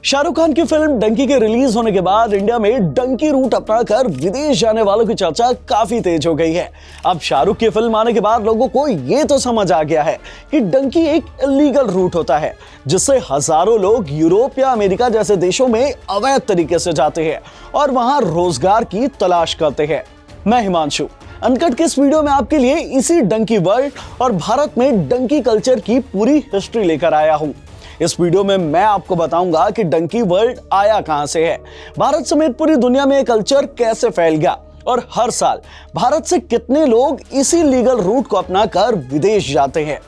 शाहरुख खान की फिल्म डंकी के रिलीज होने के बाद इंडिया में डंकी रूट अपनाकर विदेश जाने वालों की चर्चा काफी तेज हो गई है। अब शाहरुख की फिल्म आने के बाद लोगों को ये तो समझ आ गया है कि डंकी एक इलीगल रूट होता है, जिससे हजारों लोग यूरोप या अमेरिका जैसे देशों में अवैध तरीके से जाते हैं और वहां रोजगार की तलाश करते हैं। मैं हिमांशु अनकट के इस वीडियो में आपके लिए इसी डंकी वर्ल्ड और भारत में डंकी कल्चर की पूरी हिस्ट्री लेकर आया हूं। इस वीडियो में मैं आपको बताऊंगा कि डंकी वर्ल्ड आया कहां से है, भारत समेत पूरी दुनिया में ये कल्चर कैसे फैल गया और हर साल भारत से कितने लोग इसी लीगल रूट को अपनाकर विदेश जाते हैं।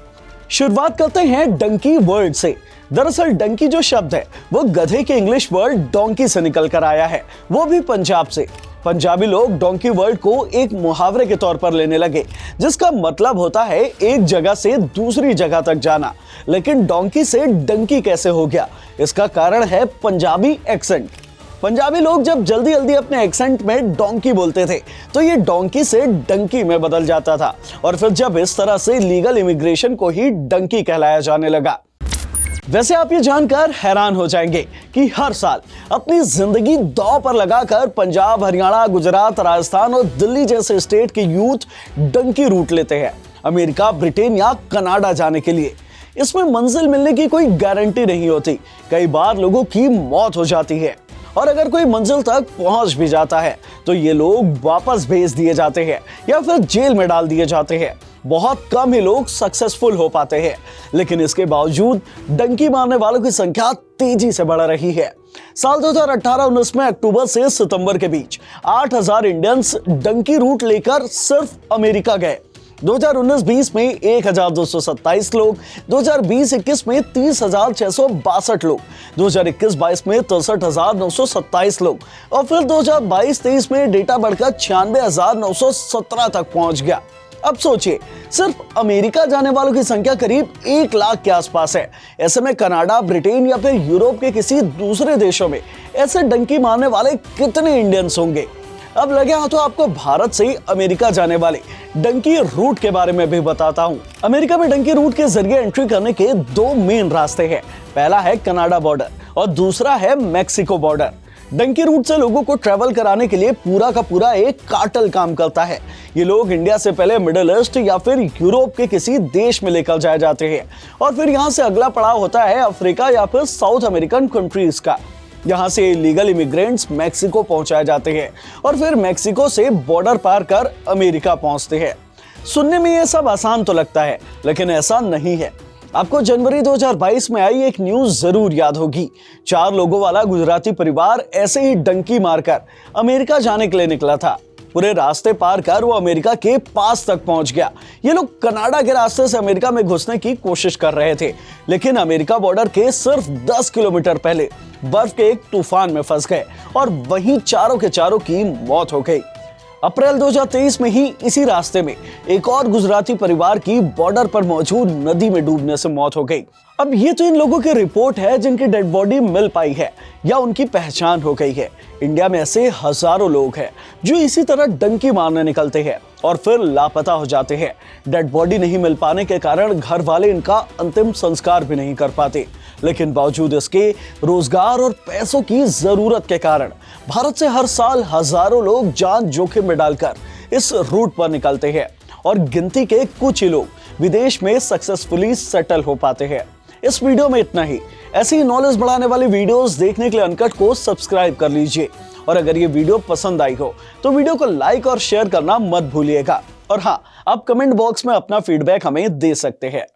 शुरुआत करते हैं डंकी वर्ड से। दरअसल डंकी जो शब्द है वो गधे के इंग्लिश वर्ड डोंकी से निकल कर आया है, वो भी पंजाब से। पंजाबी लोग डोंकी वर्ड को एक मुहावरे के तौर पर लेने लगे, जिसका मतलब होता है एक जगह से दूसरी जगह तक जाना। लेकिन डोंकी से डंकी कैसे हो गया, इसका कारण है पंजाबी एक्सेंट। पंजाबी लोग जब जल्दी जल्दी अपने एक्सेंट में डोंकी बोलते थे तो ये डोंकी से डंकी में बदल जाता था और फिर जब इस तरह से लीगल इमिग्रेशन को ही डंकी कहलाया जाने लगा। वैसे आप ये जानकर हैरान हो जाएंगे कि हर साल अपनी जिंदगी दांव पर लगाकर पंजाब, हरियाणा, गुजरात, राजस्थान और दिल्ली जैसे स्टेट के यूथ डंकी रूट लेते हैं अमेरिका, ब्रिटेन या कनाडा जाने के लिए। इसमें मंजिल मिलने की कोई गारंटी नहीं होती, कई बार लोगों की मौत हो जाती है और अगर कोई मंजिल तक पहुंच भी जाता है तो ये लोग वापस भेज दिए जाते हैं या फिर जेल में डाल दिए जाते हैं। बहुत कम ही लोग सक्सेसफुल हो पाते हैं, लेकिन इसके बावजूद डंकी मारने वालों की संख्या तेजी से बढ़ रही है। साल 2018-19 में अक्टूबर से सितंबर के बीच 8000 इंडियंस डंकी रूट लेकर सिर्फ अमेरिका गए। 2019-20 में 1227 लोग, 2020-21 में 30,662 लोग, 2021-22 में 63,927 लोग और फिर 2022-23 में डेटा बढ़कर 96,917 तक पहुंच गया। अब सोचिए, सिर्फ अमेरिका जाने वालों की संख्या करीब 1 लाख के आसपास है। ऐसे में कनाडा, ब्रिटेन या फिर यूरोप के किसी दूसरे देशों में ऐसे डंकी मारने वाले कितने इंडियंस होंगे। अब लगे हाथों आपको भारत से अमेरिका जाने वाले डंकी रूट के बारे में भी बताता हूं। अमेरिका में डंकी रूट के जरिए एंट्री करने के 2 मेन रास्ते हैं। पहला है कनाडा बॉर्डर और दूसरा है मैक्सिको बॉर्डर। डंकी रूट से लोगों को ट्रैवल कराने के लिए पूरा का पूरा एक कार्टेल काम करता है। ये लोग इंडिया से पहले मिडिल ईस्ट या फिर यूरोप के किसी देश में लेकर जाए जाते हैं और फिर यहाँ से अगला पड़ाव होता है अफ्रीका या फिर साउथ अमेरिकन कंट्रीज का। यहाँ से इलीगल इमिग्रेंट्स मैक्सिको पहुंचाए जाते हैं और फिर मैक्सिको से बॉर्डर पार कर अमेरिका पहुंचते हैं। सुनने में ये सब आसान तो लगता है, लेकिन ऐसा नहीं है। आपको जनवरी 2022 में आई एक न्यूज जरूर याद होगी। 4 लोगों वाला गुजराती परिवार ऐसे ही डंकी मारकर अमेरिका जाने के लिए निकला था। पूरे रास्ते पार कर वो अमेरिका के पास तक पहुंच गया। ये लोग कनाडा के रास्ते से अमेरिका में घुसने की कोशिश कर रहे थे, लेकिन अमेरिका बॉर्डर के सिर्फ 10 किलोमीटर पहले बर्फ के एक तूफान में फंस गए और वहीं चारों के चारों की मौत हो गई। अप्रैल 2023 में ही इसी रास्ते में एक और गुजराती परिवार की बॉर्डर पर मौजूद नदी में डूबने से मौत हो गई। अब ये तो इन लोगों की रिपोर्ट है जिनकी डेड बॉडी मिल पाई है या उनकी पहचान हो गई है। इंडिया में ऐसे हजारों लोग हैं जो इसी तरह डंकी मारने निकलते हैं और फिर लापता हो जाते हैं। डेड बॉडी नहीं मिल पाने के कारण घर वाले इनका अंतिम संस्कार भी नहीं कर पाते, लेकिन बावजूद इसके रोजगार और पैसों की जरूरत के कारण भारत से हर साल हजारों लोग जान जोखिम में डालकर इस रूट पर निकलते हैं और गिनती के कुछ ही लोग विदेश में सक्सेसफुली सेटल हो पाते हैं। इस वीडियो में इतना ही। ऐसी ही नॉलेज बढ़ाने वाली वीडियोस देखने के लिए अनकट को सब्सक्राइब कर लीजिए और अगर ये वीडियो पसंद आई हो तो वीडियो को लाइक और शेयर करना मत भूलिएगा। और हाँ, आप कमेंट बॉक्स में अपना फीडबैक हमें दे सकते हैं।